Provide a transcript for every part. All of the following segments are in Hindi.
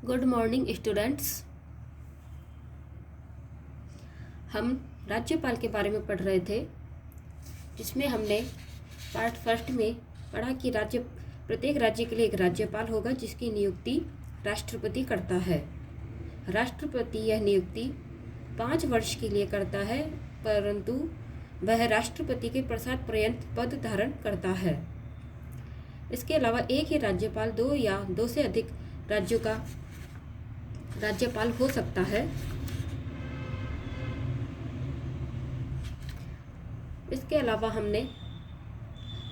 Good morning students. हम राज्यपाल के बारे में पढ़ रहे थे, जिसमें हमने पार्ट फर्स्ट में पढ़ा कि प्रत्येक राज्य के लिए एक राज्यपाल होगा जिसकी नियुक्ति राष्ट्रपति करता है। राष्ट्रपति यह नियुक्ति 5 वर्ष के लिए करता है, परंतु वह राष्ट्रपति के प्रसाद पर्यंत पद धारण करता है। इसके अलावा एक ही राज्यपाल 2 या 2 से अधिक राज्यों का राज्यपाल हो सकता है। इसके अलावा हमने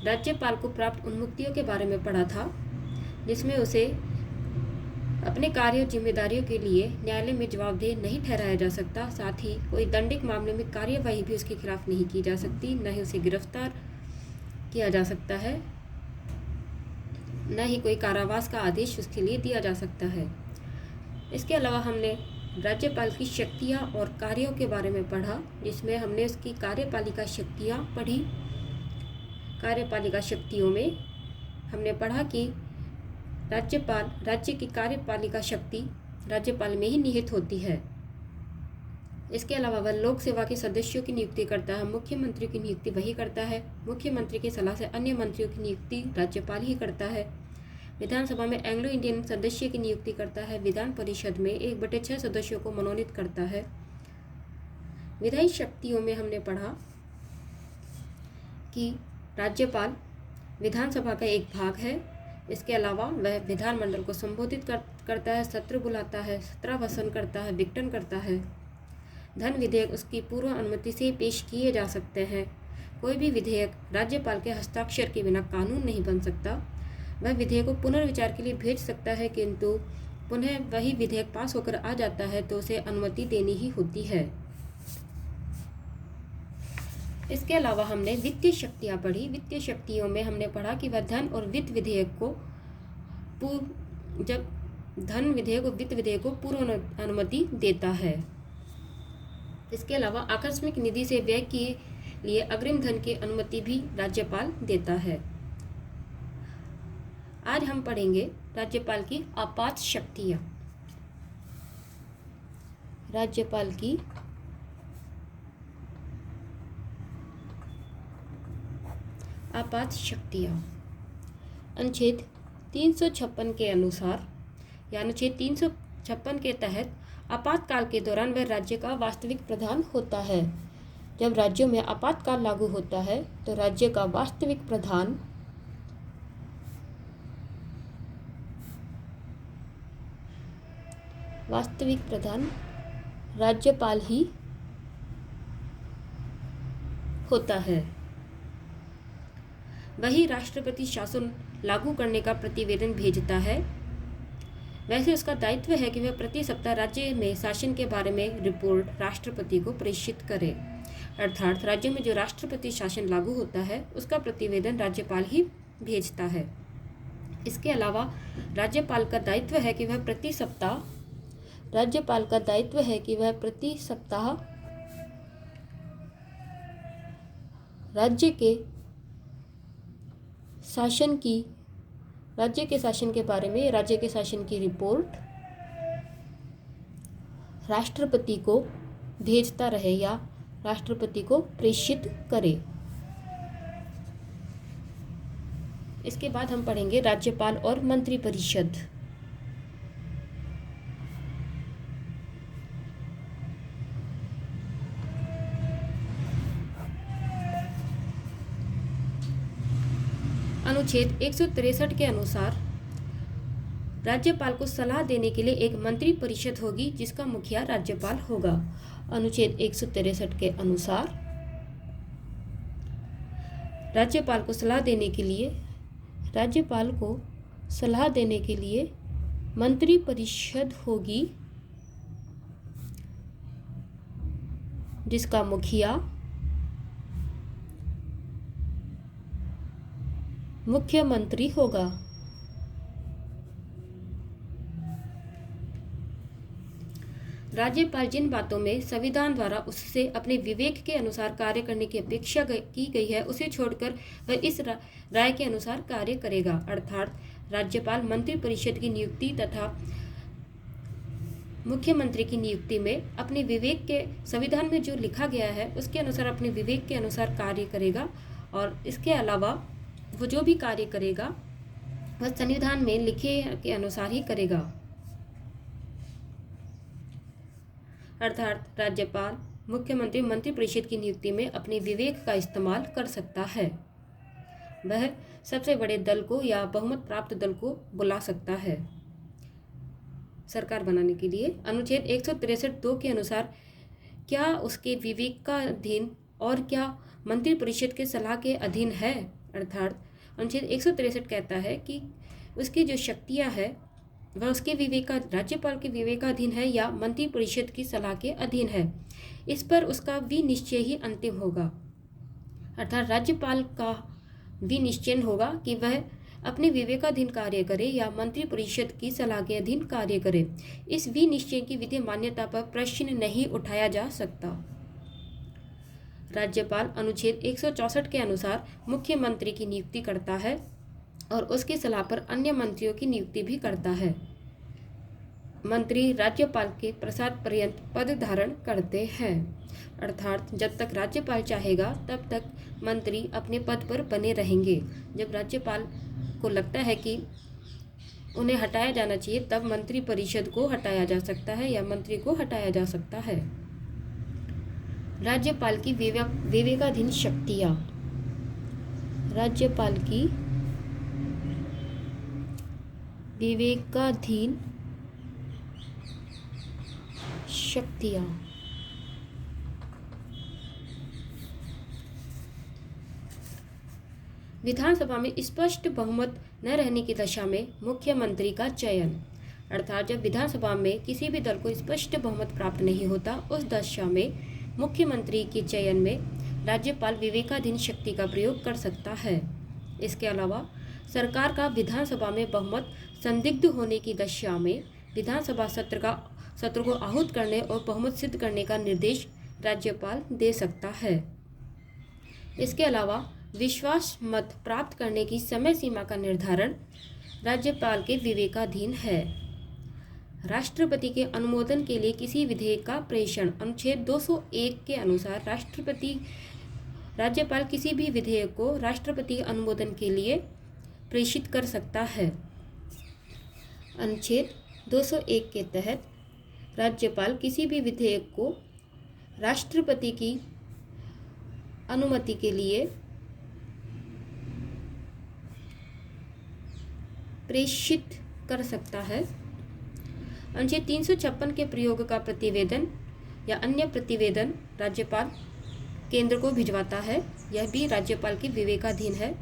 राज्यपाल को प्राप्त उन्मुक्तियों के बारे में पढ़ा था, जिसमें उसे अपने कार्य और जिम्मेदारियों के लिए न्यायालय में जवाबदेह नहीं ठहराया जा सकता। साथ ही कोई दंडिक मामले में कार्यवाही भी उसके खिलाफ नहीं की जा सकती, न ही उसे गिरफ्तार किया जा सकता है, न ही कोई कारावास का आदेश उसके लिए दिया जा सकता है। इसके अलावा हमने राज्यपाल की शक्तियाँ और कार्यों के बारे में पढ़ा, जिसमें हमने उसकी कार्यपालिका शक्तियाँ पढ़ी। कार्यपालिका शक्तियों में हमने पढ़ा कि राज्य की कार्यपालिका शक्ति राज्यपाल में ही निहित होती है। इसके अलावा वह लोक सेवा के सदस्यों की नियुक्ति करता है। मुख्यमंत्री की नियुक्ति वही करता है। मुख्यमंत्री की सलाह से अन्य मंत्रियों की नियुक्ति राज्यपाल ही करता है। विधानसभा में एंग्लो इंडियन सदस्य की नियुक्ति करता है। विधान परिषद में 1/6 सदस्यों को मनोनीत करता है। विधायी शक्तियों में हमने पढ़ा कि राज्यपाल विधानसभा का एक भाग है। इसके अलावा वह विधानमंडल को संबोधित करता है, सत्र बुलाता है, सत्रावसान करता है, विघटन करता है। धन विधेयक उसकी पूर्व अनुमति से पेश किए जा सकते हैं। कोई भी विधेयक राज्यपाल के हस्ताक्षर के बिना कानून नहीं बन सकता। वह विधेयक को पुनर्विचार के लिए भेज सकता है, किंतु पुनः वही विधेयक पास होकर आ जाता है तो उसे अनुमति देनी ही होती है। इसके अलावा हमने वित्तीय शक्तियाँ पढ़ी। वित्तीय शक्तियों में हमने पढ़ा कि वह धन और वित्त विधेयक को वित्त विधेयक को पूर्व अनुमति देता है। इसके अलावा आकस्मिक निधि से व्यय के लिए अग्रिम धन की अनुमति भी राज्यपाल देता है। आज हम पढ़ेंगे राज्यपाल की आपात शक्तियाँ। राज्यपाल की आपात शक्तियाँ। अनुच्छेद 356 के अनुसार या अनुच्छेद 356 के तहत आपातकाल के दौरान वह राज्य का वास्तविक प्रधान होता है। जब राज्यों में आपातकाल लागू होता है तो राज्य का वास्तविक प्रधान राज्यपाल ही होता है। वही राष्ट्रपति शासन लागू करने का प्रतिवेदन भेजता है। वैसे उसका दायित्व है कि वह प्रति सप्ताह राज्य में शासन के बारे में रिपोर्ट राष्ट्रपति को प्रेषित करे। अर्थात राज्य में जो राष्ट्रपति शासन लागू होता है उसका प्रतिवेदन राज्यपाल ही भेजता है। इसके अलावा राज्यपाल का दायित्व है कि वह प्रति सप्ताह राज्य के शासन के बारे में राज्य के शासन की रिपोर्ट राष्ट्रपति को भेजता रहे या राष्ट्रपति को प्रेषित करे। इसके बाद हम पढ़ेंगे राज्यपाल और मंत्रिपरिषद। अनुच्छेद 163 के अनुसार राज्यपाल को सलाह देने के लिए एक मंत्री परिषद होगी, जिसका मुखिया राज्यपाल होगा। अनुच्छेद 163 के अनुसार राज्यपाल को सलाह देने के लिए मंत्री परिषद होगी, जिसका मुखिया मुख्यमंत्री होगा। राज्यपाल जिन बातों में संविधान द्वारा उससे अपने विवेक के अनुसार कार्य करने की अपेक्षा की गई है, उसे छोड़कर वह इस राय के अनुसार कार्य करेगा। अर्थात राज्यपाल मंत्रिपरिषद की नियुक्ति तथा मुख्यमंत्री की नियुक्ति में अपने विवेक के, संविधान में जो लिखा गया है उसके अनुसार, अपने विवेक के अनुसार कार्य करेगा और इसके अलावा वो जो भी कार्य करेगा वह संविधान में लिखे के अनुसार ही करेगा। अर्थात राज्यपाल, मुख्यमंत्री मंत्रिपरिषद की नियुक्ति में अपने विवेक का इस्तेमाल कर सकता है। वह सबसे बड़े दल को या बहुमत प्राप्त दल को बुला सकता है सरकार बनाने के लिए। अनुच्छेद 163(2) के अनुसार क्या उसके विवेक का अधीन और क्या मंत्रिपरिषद के सलाह के अधीन है। अर्थात अनुच्छेद 163 कहता है कि उसकी जो शक्तियां है वह उसके विवेक का, राज्यपाल के विवेकाधीन है या मंत्रिपरिषद की सलाह के अधीन है। इस पर उसका विनिश्चय ही अंतिम होगा। अर्थात राज्यपाल का विनिश्चय होगा कि वह अपने विवेकाधीन कार्य करे या मंत्रिपरिषद की सलाह के अधीन कार्य करे। इस विनिश्चय की विधि मान्यता पर प्रश्न नहीं उठाया जा सकता। राज्यपाल अनुच्छेद 164 के अनुसार मुख्यमंत्री की नियुक्ति करता है और उसकी सलाह पर अन्य मंत्रियों की नियुक्ति भी करता है। मंत्री राज्यपाल के प्रसाद पर्यंत पद धारण करते हैं। अर्थात जब तक राज्यपाल चाहेगा तब तक मंत्री अपने पद पर बने रहेंगे। जब राज्यपाल को लगता है कि उन्हें हटाया जाना चाहिए तब मंत्रिपरिषद को हटाया जा सकता है या मंत्री को हटाया जा सकता है। राज्यपाल की विवेकाधीन शक्तियाँ। राज्यपाल की विवेकाधीन शक्तियाँ। विधानसभा में स्पष्ट बहुमत न रहने की दशा में मुख्यमंत्री का चयन। अर्थात जब विधानसभा में किसी भी दल को स्पष्ट बहुमत प्राप्त नहीं होता उस दशा में मुख्यमंत्री के चयन में राज्यपाल विवेकाधीन शक्ति का प्रयोग कर सकता है। इसके अलावा सरकार का विधानसभा में बहुमत संदिग्ध होने की दशा में विधानसभा सत्र को आहूत करने और बहुमत सिद्ध करने का निर्देश राज्यपाल दे सकता है। इसके अलावा विश्वास मत प्राप्त करने की समय सीमा का निर्धारण राज्यपाल के विवेकाधीन है। राष्ट्रपति के अनुमोदन के लिए किसी विधेयक का प्रेषण। अनुच्छेद 201 के अनुसार राज्यपाल किसी भी विधेयक को राष्ट्रपति अनुमोदन के लिए प्रेषित कर सकता है। अनुच्छेद 201 के तहत राज्यपाल किसी भी विधेयक को राष्ट्रपति की अनुमति के लिए प्रेषित कर सकता है। अनुच्छेद 356 के प्रयोग का प्रतिवेदन या अन्य प्रतिवेदन राज्यपाल केंद्र को भिजवाता है। यह भी राज्यपाल के विवेकाधीन है।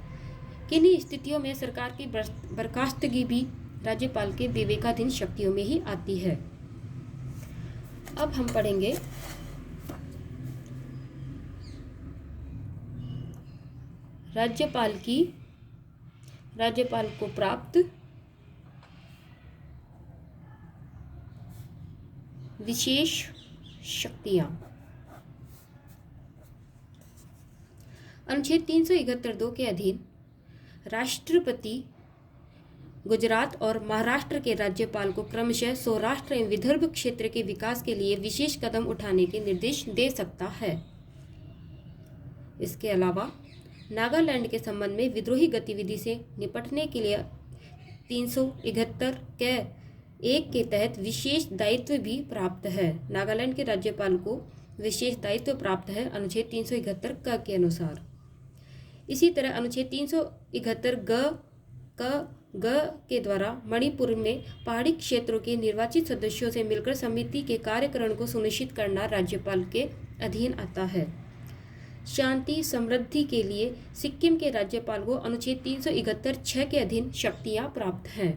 किन्हीं स्थितियों में सरकार की बर्खास्तगी भी राज्यपाल के विवेकाधीन शक्तियों में ही आती है। अब हम पढ़ेंगे राज्यपाल को प्राप्त विशेष शक्तियाँ। अनुच्छेद 371(2) के अधीन राष्ट्रपति गुजरात और महाराष्ट्र के राज्यपाल को क्रमशः सौराष्ट्र एवं विदर्भ क्षेत्र के विकास के लिए विशेष कदम उठाने के निर्देश दे सकता है। इसके अलावा नागालैंड के संबंध में विद्रोही गतिविधि से निपटने के लिए 371 के 1 के तहत विशेष दायित्व भी प्राप्त है। नागालैंड के राज्यपाल को विशेष दायित्व प्राप्त है अनुच्छेद 371 क के अनुसार। इसी तरह अनुच्छेद 371 ग के द्वारा मणिपुर में पहाड़ी क्षेत्रों के निर्वाचित सदस्यों से मिलकर समिति के कार्यकरण को सुनिश्चित करना राज्यपाल के अधीन आता है। शांति समृद्धि के लिए सिक्किम के राज्यपाल को अनुच्छेद 371(6) के अधीन शक्तियां प्राप्त हैं।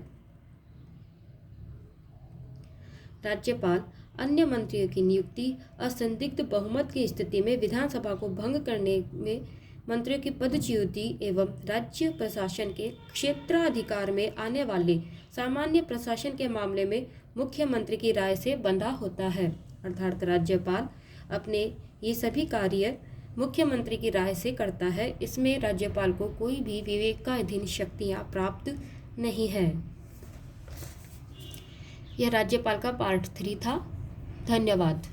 राज्यपाल अन्य मंत्रियों की नियुक्ति असंदिग्ध बहुमत की स्थिति में विधानसभा को भंग करने में मंत्रियों की पदच्युति एवं राज्य प्रशासन के क्षेत्राधिकार में आने वाले सामान्य प्रशासन के मामले में मुख्यमंत्री की राय से बंधा होता है। अर्थात राज्यपाल अपने ये सभी कार्य मुख्यमंत्री की राय से करता है। इसमें राज्यपाल को कोई भी विवेकाधीन शक्तियाँ प्राप्त नहीं है। यह राज्यपाल का पार्ट 3 था। धन्यवाद।